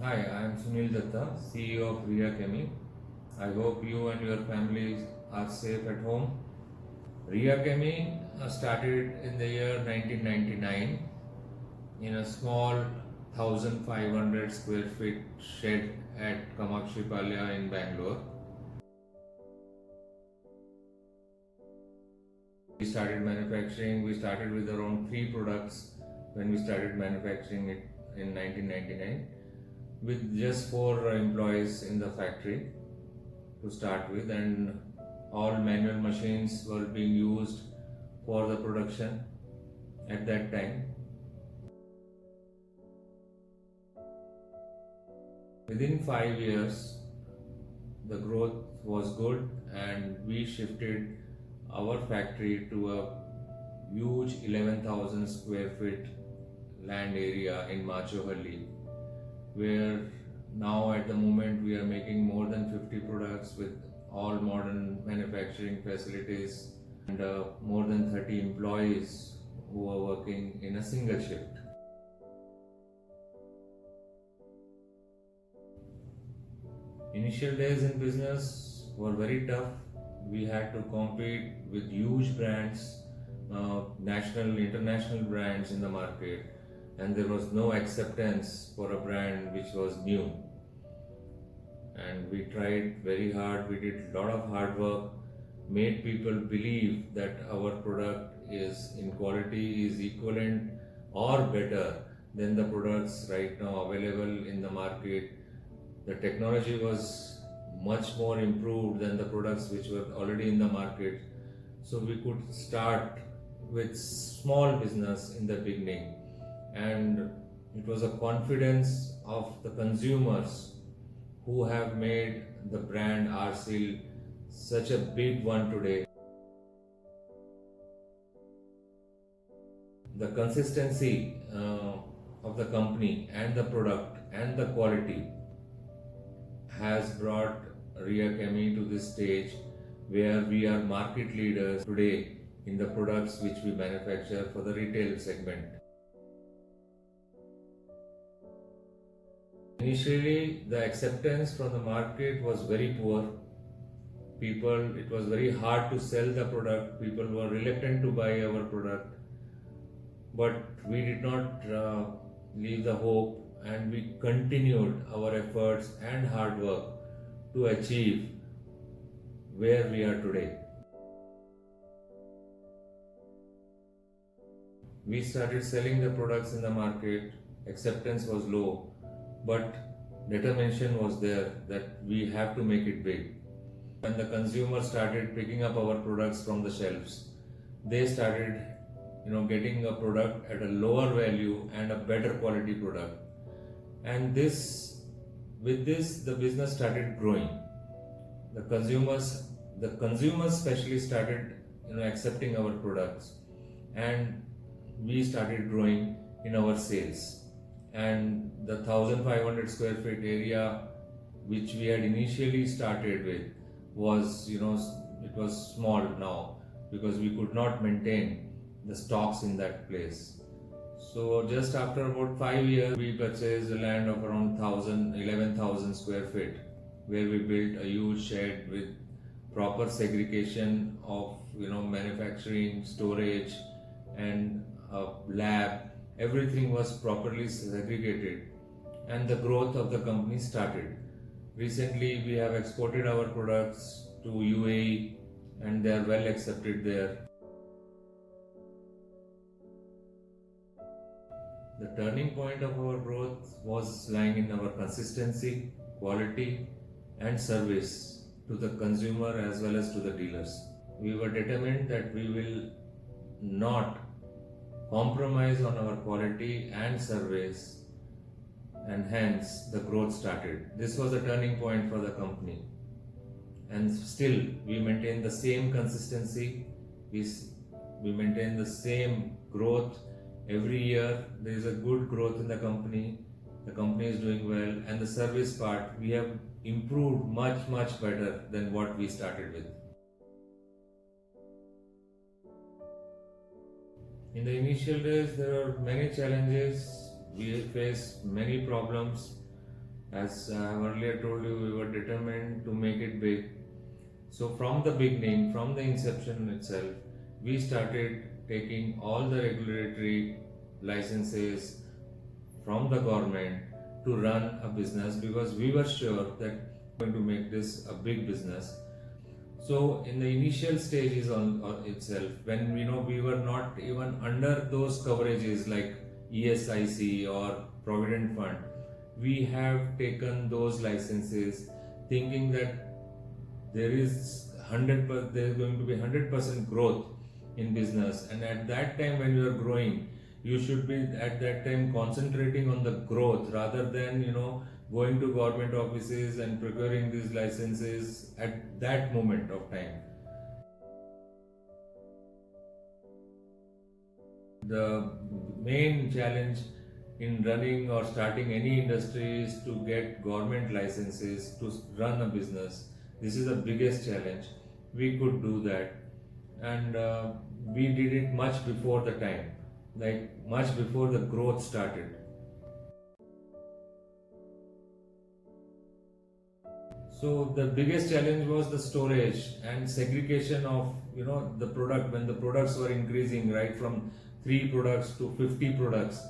Hi, I am Sunil Datta, CEO of Ria Chemi. I hope you and your families are safe at home. Ria Chemi started in the year 1999 in a small 1500 square feet shed at Kamakshi Palya in Bangalore. We started with around three products when we started manufacturing it in 1999 with just four employees in the factory to start with, and all manual machines were being used for the production at that time. Within 5 years, the growth was good, and we shifted our factory to a huge 11,000 square feet land area in Machohalli, where now at the moment we are making more than 50 products with all modern manufacturing facilities and more than 30 employees who are working in a single shift. Initial days in business were very tough. We had to compete with huge brands, national, international brands in the market, and there was no acceptance for a brand which was new. And we tried very hard, we did a lot of hard work, made people believe that our product is in quality, is equivalent or better than the products right now available in the market. The technology was much more improved than the products which were already in the market. So we could start with small business in the beginning, and it was a confidence of the consumers who have made the brand RSeal such a big one today. The consistency of the company and the product and the quality has brought Ria Chemi to this stage where we are market leaders today in the products which we manufacture for the retail segment. Initially, the acceptance from the market was very poor. It was very hard to sell the product. People were reluctant to buy our product. But we did not leave the hope, and we continued our efforts and hard work to achieve where we are today. We started selling the products in the market. Acceptance was low, but determination was there that we have to make it big. When the consumer started picking up our products from the shelves, they started getting a product at a lower value and a better quality product. And with this the business started growing. The consumers especially started accepting our products, and we started growing in our sales. And the 1500 square feet area which we had initially started with was it was small now, because we could not maintain the stocks in that place. So just after about 5 years, we purchased a land of around 11,000 square feet, where we built a huge shed with proper segregation of manufacturing, storage, and a lab. Everything was properly segregated, and the growth of the company started. Recently, we have exported our products to UAE, and they are well accepted there. The turning point of our growth was lying in our consistency, quality, and service to the consumer as well as to the dealers. We were determined that we will not compromise on our quality and service, and hence the growth started. This was a turning point for the company, and still we maintain the same consistency. We maintain the same growth. Every year there is a good growth in the company. The company is doing well, and the service part we have improved much better than what we started with. In the initial days, there are many challenges. We faced many problems, As I have earlier told you, we were determined to make it big. So from the beginning, from the inception itself, we started taking all the regulatory licenses from the government to run a business, because we were sure that we were going to make this a big business. So in the initial stages on itself, when we were not even under those coverages like ESIC or Provident Fund, we have taken those licenses thinking that there is there is going to be 100% growth in business, and at that time when you are growing, you should be at that time concentrating on the growth rather than going to government offices and procuring these licenses at that moment of time. The main challenge in running or starting any industry is to get government licenses to run a business. This is the biggest challenge. We could do that, and we did it much before the time, like much before the growth started. So the biggest challenge was the storage and segregation of the product when the products were increasing, right, from 3 products to 50 products.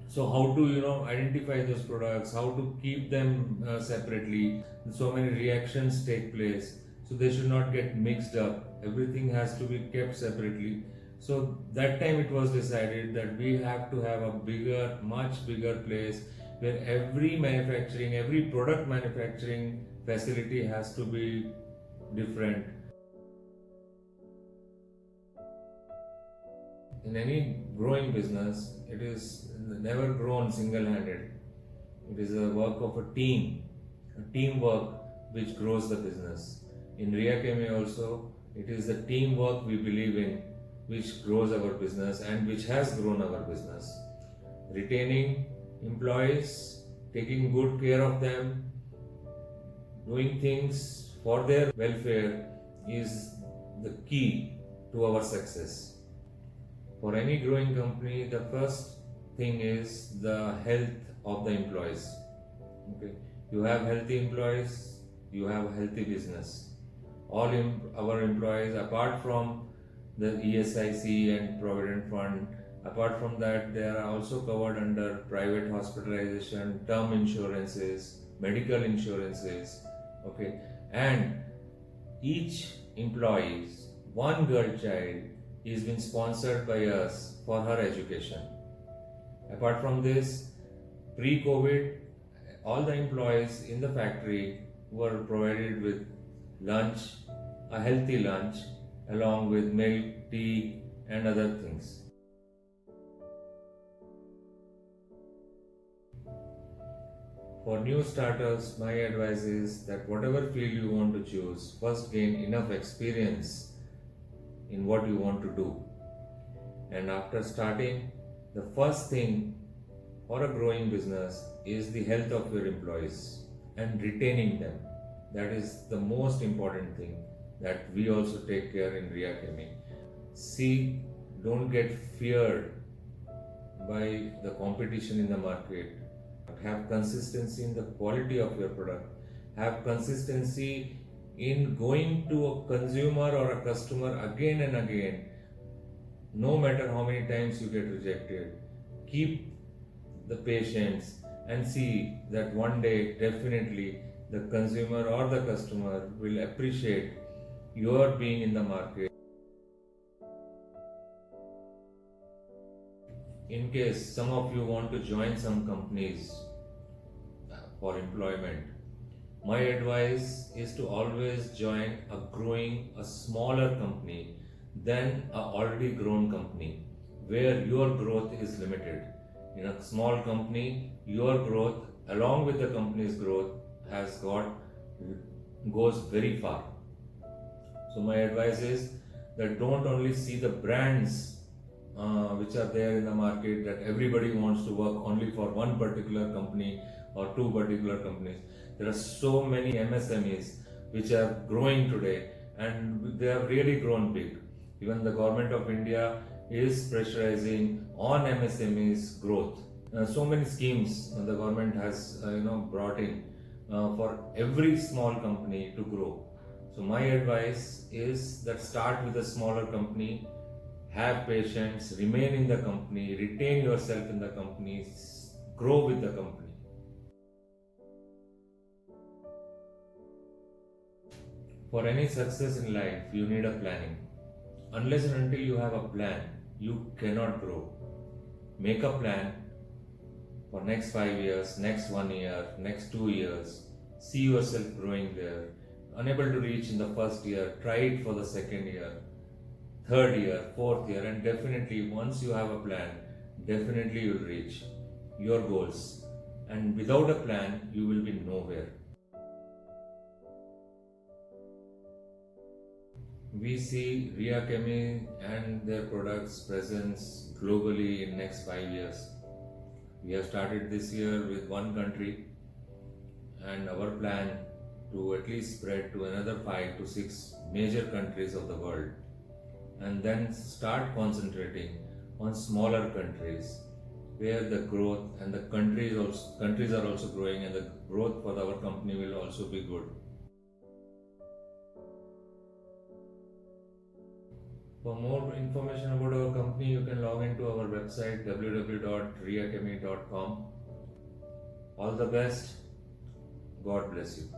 So how to identify those products, how to keep them separately. So many reactions take place, so they should not get mixed up. Everything has to be kept separately. So that time it was decided that we have to have a much bigger place where every product manufacturing facility has to be different. In any growing business, it is never grown single-handed. It is a work of a teamwork which grows the business. In Ria Chemie also, it is the teamwork we believe in which grows our business and which has grown our business. Retaining employees, taking good care of them, doing things for their welfare is the key to our success. For any growing company, the first thing is the health of the employees. Okay, you have healthy employees, you have a healthy business. All our employees, apart from the ESIC and Provident Fund, apart from that, they are also covered under private hospitalization, term insurances, medical insurances. Okay, and each employee's one girl child is been sponsored by us for her education. Apart from this, pre-COVID, all the employees in the factory were provided with lunch, a healthy lunch, along with milk, tea, and other things. For new starters, my advice is that whatever field you want to choose, first gain enough experience in what you want to do. And after starting, the first thing for a growing business is the health of your employees and retaining them. That is the most important thing that we also take care in Ria Chemie. See, don't get feared by the competition in the market. Have consistency in the quality of your product. Have consistency in going to a consumer or a customer again and again, no matter how many times you get rejected. Keep the patience and see that one day definitely the consumer or the customer will appreciate your being in the market. In case some of you want to join some companies for employment, my advice is to always join a smaller company than an already grown company where your growth is limited. In a small company, your growth along with the company's growth goes very far. So my advice is that don't only see the brands which are there in the market, that everybody wants to work only for one particular company or two particular companies. There are so many MSMEs which are growing today, and they have really grown big. Even the government of India is pressurizing on MSMEs growth. So many schemes the government has brought in for every small company to grow. So my advice is that start with a smaller company, have patience, remain in the company, retain yourself in the company, grow with the company. For any success in life, you need a planning. Unless and until you have a plan, you cannot grow. Make a plan for next 5 years, next 1 year, next 2 years. See yourself growing there. Unable to reach in the first year, try it for the second year, third year, fourth year, and definitely once you have a plan, definitely you'll reach your goals. And without a plan, you will be nowhere. We see Ria Chemi and their products presence globally in next 5 years. We have started this year with one country, and our plan to at least spread to another 5 to 6 major countries of the world, and then start concentrating on smaller countries where the growth and the countries are also growing, and the growth for our company will also be good. For more information about our company, you can log into our website www.riachemi.com. All the best. God bless you.